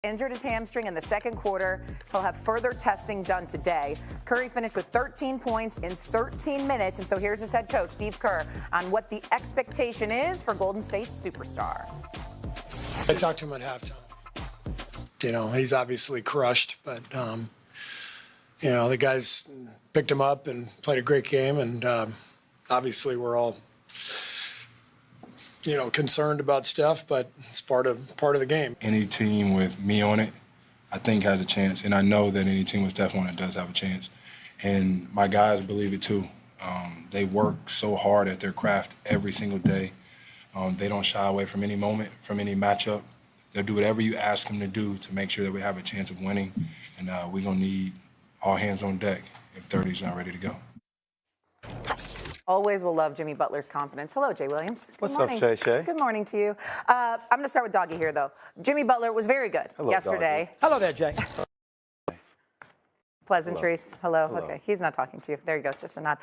Injured his hamstring in the second quarter. He'll have further testing done today. Curry finished with 13 points in 13 minutes. And so here's his head coach, Steve Kerr, on what the expectation is for Golden State's superstar. I talked to him at halftime. You know, he's obviously crushed, but, you know, the guys picked him up and played a great game. And obviously we're all, you know, concerned about Steph, but it's part of the game. Any team with me on it, I think has a chance, and I know that any team with Steph on it does have a chance. And my guys believe it too. They work so hard at their craft every single day. They don't shy away from any moment, from any matchup. They'll do whatever you ask them to do to make sure that we have a chance of winning. And we're gonna need all hands on deck if 30's not ready to go. Always will love Jimmy Butler's confidence. Hello, Jay Williams. What's up, Shay Shay? Good morning to you. I'm going to start with Doggy here, though. Jimmy Butler was very good yesterday. Doggy. Hello there, Jay. Pleasantries. Hello. Okay, he's not talking to you. There you go, just a nod.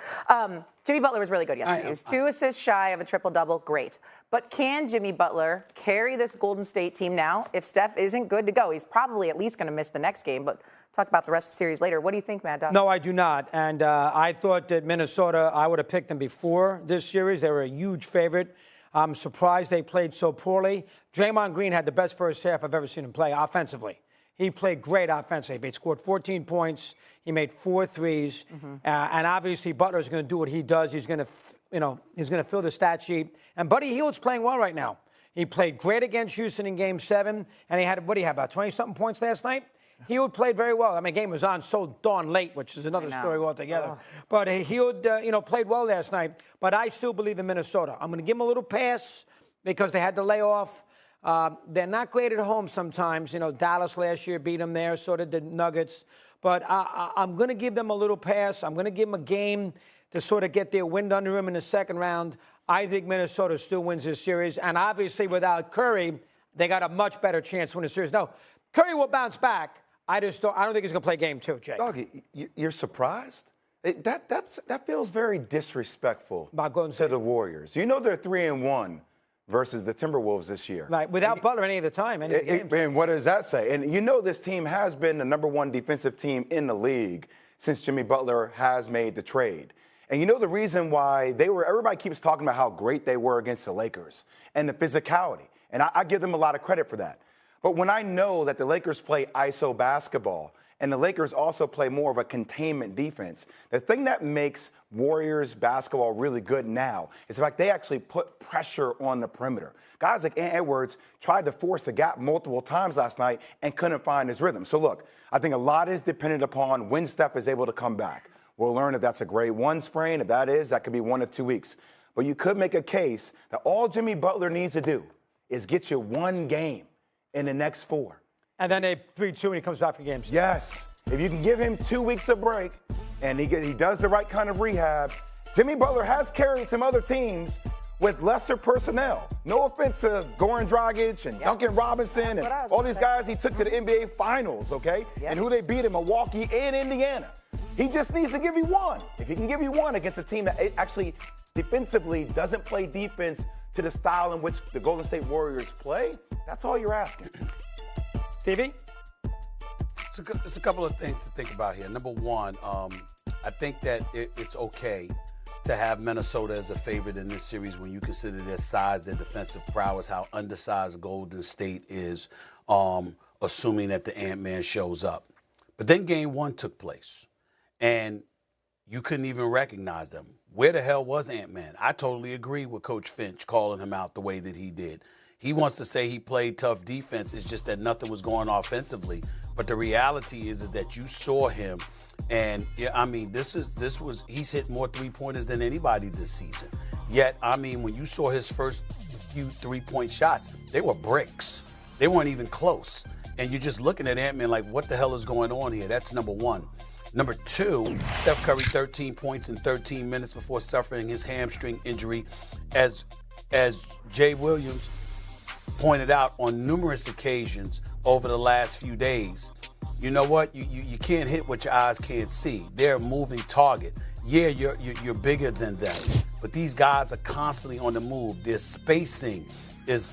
Jimmy Butler was really good yesterday. He was 2 assists shy of a triple-double. Great. But can Jimmy Butler carry this Golden State team now if Steph isn't good to go? He's probably at least going to miss the next game, but talk about the rest of the series later. What do you think, Mad Dog? No, I do not. And I thought that Minnesota, I would have picked them before this series. They were a huge favorite. I'm surprised they played so poorly. Draymond Green had the best first half I've ever seen him play offensively. He played great offensively. He scored 14 points. He made 4 threes. And obviously Butler's going to do what he does. He's going to, he's going to fill the stat sheet. And Buddy Hield's playing well right now. He played great against Houston in Game 7, and he had, what do you have, about 20-something points last night? Hield played very well. I mean, the game was on so darn late, which is another story altogether. But Hield, played well last night. But I still believe in Minnesota. I'm going to give him a little pass because they had to lay off. They're not great at home sometimes. You know, Dallas last year beat them there, so did the Nuggets. But I'm going to give them a little pass. I'm going to give them a game to sort of get their wind under them in the second round. I think Minnesota still wins this series. And obviously without Curry, they got a much better chance to win the series. No, Curry will bounce back. I don't think he's going to play game 2, Jay. Doggy, you're surprised? That feels very disrespectful to the Warriors. You know they're 3-1 versus the Timberwolves this year. Right, without Butler any of the time. And what does that say? And you know this team has been the #1 defensive team in the league since Jimmy Butler has made the trade. And you know the reason why everybody keeps talking about how great they were against the Lakers and the physicality. And I give them a lot of credit for that. But when I know that the Lakers play ISO basketball and the Lakers also play more of a containment defense, the thing that makes Warriors basketball really good now is the fact they actually put pressure on the perimeter. Guys like Ant Edwards tried to force the gap multiple times last night and couldn't find his rhythm. So look, I think a lot is dependent upon when Steph is able to come back. We'll learn if that's a grade 1 sprain. If that is, that could be 1 to 2 weeks. But you could make a case that all Jimmy Butler needs to do is get you 1 game in the next 4. And then a 3-2 when he comes back for games. Yes. If you can give him 2 weeks of break and he does the right kind of rehab, Jimmy Butler has carried some other teams with lesser personnel. No offense to Goran Dragic and Duncan Robinson and all these guys he took to the NBA Finals, okay? And who they beat in Milwaukee and Indiana. He just needs to give you 1. If he can give you 1 against a team that actually defensively doesn't play defense to the style in which the Golden State Warriors play, that's all you're asking. Stevie? It's a couple of things to think about here. Number one, I think that it's okay to have Minnesota as a favorite in this series when you consider their size, their defensive prowess, how undersized Golden State is, assuming that the Ant-Man shows up. But then Game 1 took place, and you couldn't even recognize them. Where the hell was Ant-Man? I totally agree with Coach Finch calling him out the way that he did. He wants to say he played tough defense. It's just that nothing was going offensively. But the reality is that you saw him, and I mean, he's hit more 3-pointers than anybody this season. Yet, I mean, when you saw his first few 3-point shots, they were bricks. They weren't even close. And you're just looking at Ant-Man like, what the hell is going on here? That's number one. Number two, Steph Curry 13 points in 13 minutes before suffering his hamstring injury. As Jay Williams pointed out on numerous occasions over the last few days, you know what? You can't hit what your eyes can't see. They're a moving target. Yeah, you're bigger than them, but these guys are constantly on the move. Their spacing is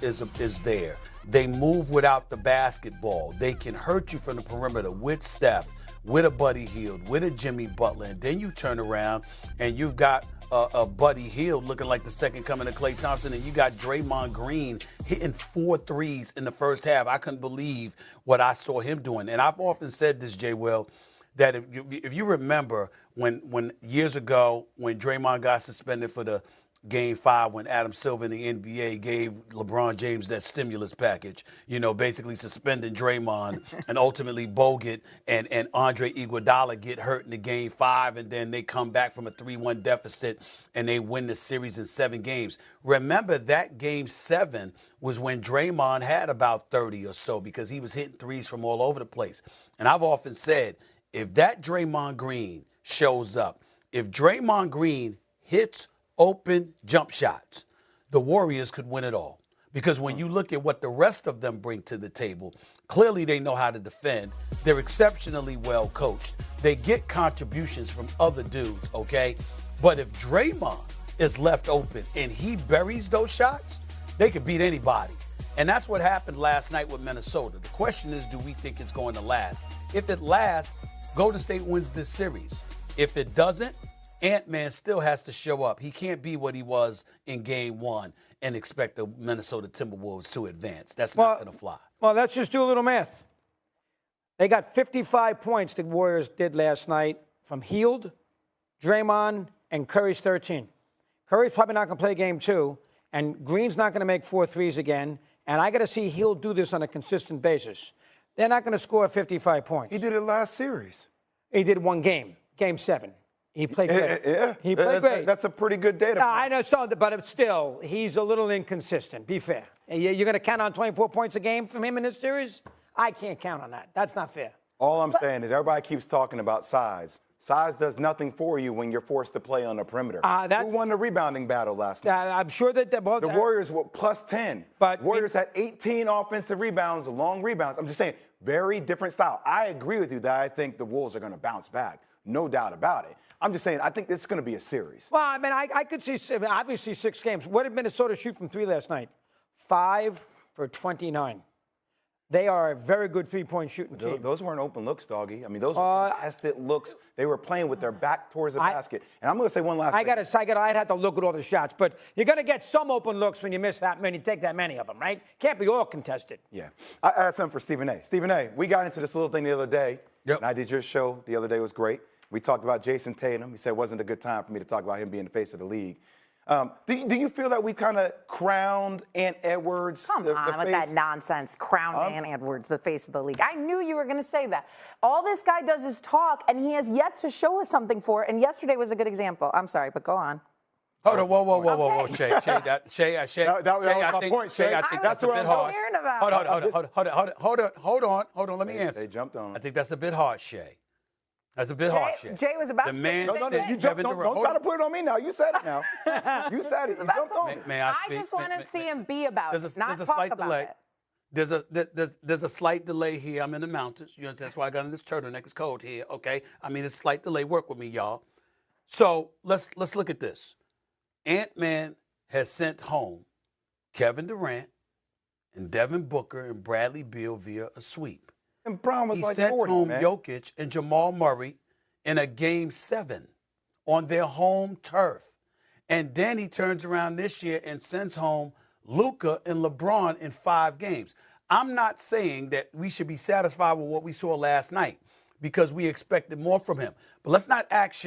there. They move without the basketball. They can hurt you from the perimeter with Steph, with a Buddy Hield, with a Jimmy Butler. And then you turn around and you've got a Buddy Hield looking like the second coming of Klay Thompson, and you got Draymond Green hitting 4 threes in the first half. I couldn't believe what I saw him doing. And I've often said this, Jay Will, that if you remember when years ago when Draymond got suspended for the Game 5 when Adam Silver in the NBA gave LeBron James that stimulus package, basically suspending Draymond and ultimately Bogut and Andre Iguodala get hurt in the Game 5, and then they come back from a 3-1 deficit and they win the series in 7 games. Remember that Game 7 was when Draymond had about 30 or so because he was hitting threes from all over the place. And I've often said, if that Draymond Green shows up, if Draymond Green hits open jump shots, the Warriors could win it all. Because when you look at what the rest of them bring to the table, clearly they know how to defend. They're exceptionally well coached. They get contributions from other dudes, okay? But if Draymond is left open and he buries those shots, they could beat anybody. And that's what happened last night with Minnesota. The question is, do we think it's going to last? If it lasts, Golden State wins this series. If it doesn't, Ant-Man still has to show up. He can't be what he was in Game 1 and expect the Minnesota Timberwolves to advance. That's not going to fly. Well, let's just do a little math. They got 55 points, the Warriors did last night, from Hield, Draymond, and Curry's 13. Curry's probably not going to play Game 2, and Green's not going to make 4 threes again, and I got to see Hield do this on a consistent basis. They're not going to score 55 points. He did it last series. He did one game, Game 7. He played great. Yeah. He played great. That's a pretty good data point. I know, but still, he's a little inconsistent. Be fair. You're going to count on 24 points a game from him in this series? I can't count on that. That's not fair. All I'm saying is everybody keeps talking about size. Size does nothing for you when you're forced to play on the perimeter. Who won the rebounding battle last night? I'm sure that the Warriors were plus 10. But Warriors had 18 offensive rebounds, long rebounds. I'm just saying, very different style. I agree with you that I think the Wolves are going to bounce back. No doubt about it. I'm just saying, I think this is going to be a series. Well, I mean, I could see, obviously, 6 games. What did Minnesota shoot from 3 last night? 5 for 29. They are a very good three-point shooting team. Those weren't open looks, doggy. I mean, those were contested looks. They were playing with their back towards the basket. And I'm going to say one last thing. I'd have to look at all the shots. But you're going to get some open looks when you miss that many, take that many of them, right? Can't be all contested. Yeah. I had something for Stephen A. Stephen A., we got into this little thing the other day. Yep. And I did your show the other day. It was great. We talked about Jason Tatum. He said it wasn't a good time for me to talk about him being the face of the league. Do you feel that we kind of crowned Ant Edwards? Come on with that nonsense. Crowned Ant Edwards, the face of the league. I knew you were going to say that. All this guy does is talk, and he has yet to show us something for it. And yesterday was a good example. I'm sorry, but go on. Hold on, whoa, Shay. That was my point, Shay. I think that's a bit harsh. Hold on. Let me answer. They jumped on. I think that's a bit harsh, Shay. That's a bit harsh, Shay. Jay was about the man to say you jumped on. Don't try to put it on me now. You said it now. You said it. You jumped on. I just want to see him be about it, not talk about it. There's a slight delay here. I'm in the mountains. You know, that's why I got in this turtleneck. It's cold here, okay? I mean, it's a slight delay. Work with me, y'all. So let's look at this. Ant-Man has sent home Kevin Durant and Devin Booker and Bradley Beal via a sweep. And Brown was he like sent 40, home man. Jokic and Jamal Murray in a Game 7 on their home turf. And then he turns around this year and sends home Luka and LeBron in 5 games. I'm not saying that we should be satisfied with what we saw last night because we expected more from him. But let's not act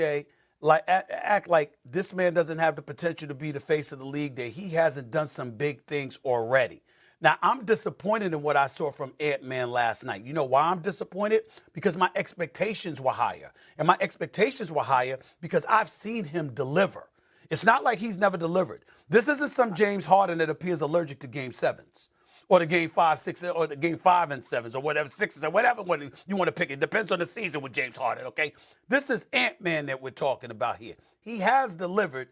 like this man doesn't have the potential to be the face of the league, that he hasn't done some big things already. Now, I'm disappointed in what I saw from Ant-Man last night. You know why I'm disappointed? Because my expectations were higher. And my expectations were higher because I've seen him deliver. It's not like he's never delivered. This isn't some James Harden that appears allergic to Game 7s or the Game 5, 6, or the Game 5 and 7s or whatever, 6s or whatever you want to pick. It depends on the season with James Harden, okay? This is Ant-Man that we're talking about here. He has delivered,